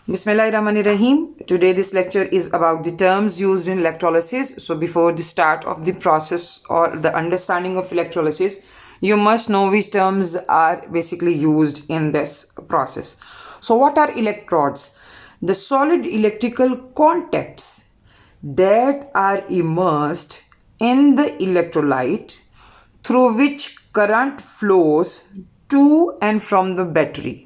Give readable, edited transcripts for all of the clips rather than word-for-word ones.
Bismillahirrahmanirrahim. Today this lecture is about the terms used in electrolysis. So before the start of the process or the understanding of electrolysis, you must know which terms are basically used in this process. So what are electrodes? The solid electrical contacts that are immersed in the electrolyte through which current flows to and from the battery.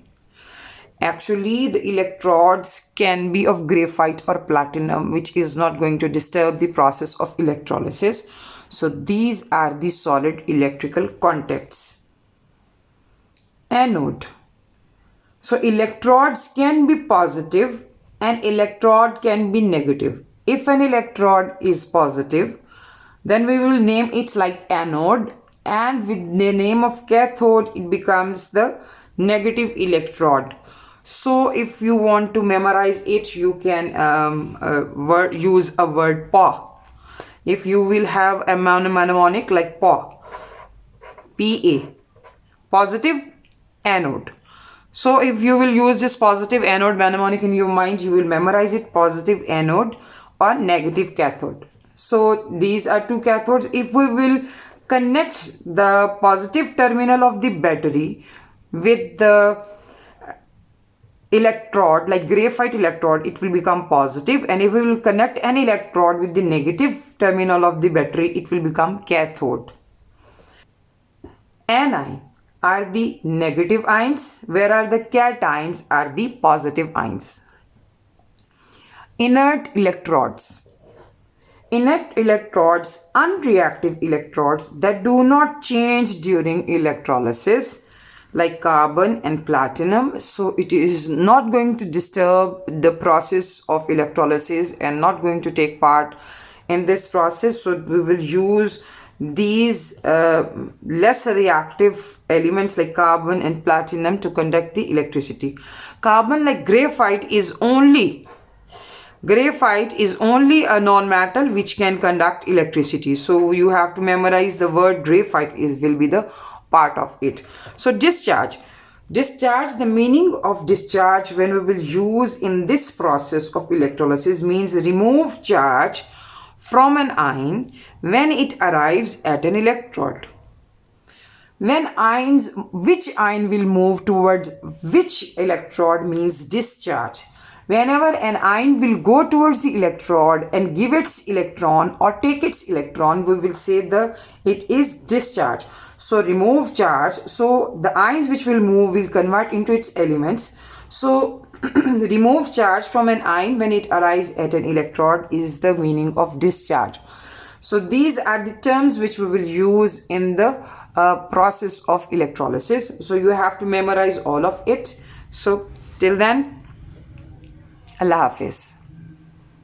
Actually, the electrodes can be of graphite or platinum, which is not going to disturb the process of electrolysis. So these are the solid electrical contacts. Anode. So electrodes can be positive and electrode can be negative. If an electrode is positive, then we will name it like anode, and with the name of cathode it becomes the negative electrode. So if you want to memorize it, you can use a word PA. If you will have a mnemonic like PA, PA, positive anode. So if you will use this positive anode mnemonic in your mind, you will memorize it, positive anode or negative cathode. So these are two cathodes. If we will connect the positive terminal of the battery with the electrode, like graphite electrode, it will become positive, and if we will connect an electrode with the negative terminal of the battery, it will become cathode. Anion are the negative ions, whereas the cations are the positive ions. Inert electrodes. Inert electrodes, unreactive electrodes that do not change during electrolysis, like carbon and platinum. So it is not going to disturb the process of electrolysis and not going to take part in this process. So we will use these less reactive elements like carbon and platinum to conduct the electricity. Carbon, like graphite, is only a non-metal which can conduct electricity. So you have to memorize the word graphite will be the part of it. So discharge, the meaning of discharge when we will use in this process of electrolysis means remove charge from an ion when it arrives at an electrode. Which ion will move towards which electrode means discharge. Whenever an ion will go towards the electrode and give its electron or take its electron, we will say it is discharge. So remove charge. So the ions which will move will convert into its elements. So remove charge from an ion when it arrives at an electrode is the meaning of discharge. So these are the terms which we will use in the process of electrolysis. So you have to memorize all of it. So till then, Allah Hafiz.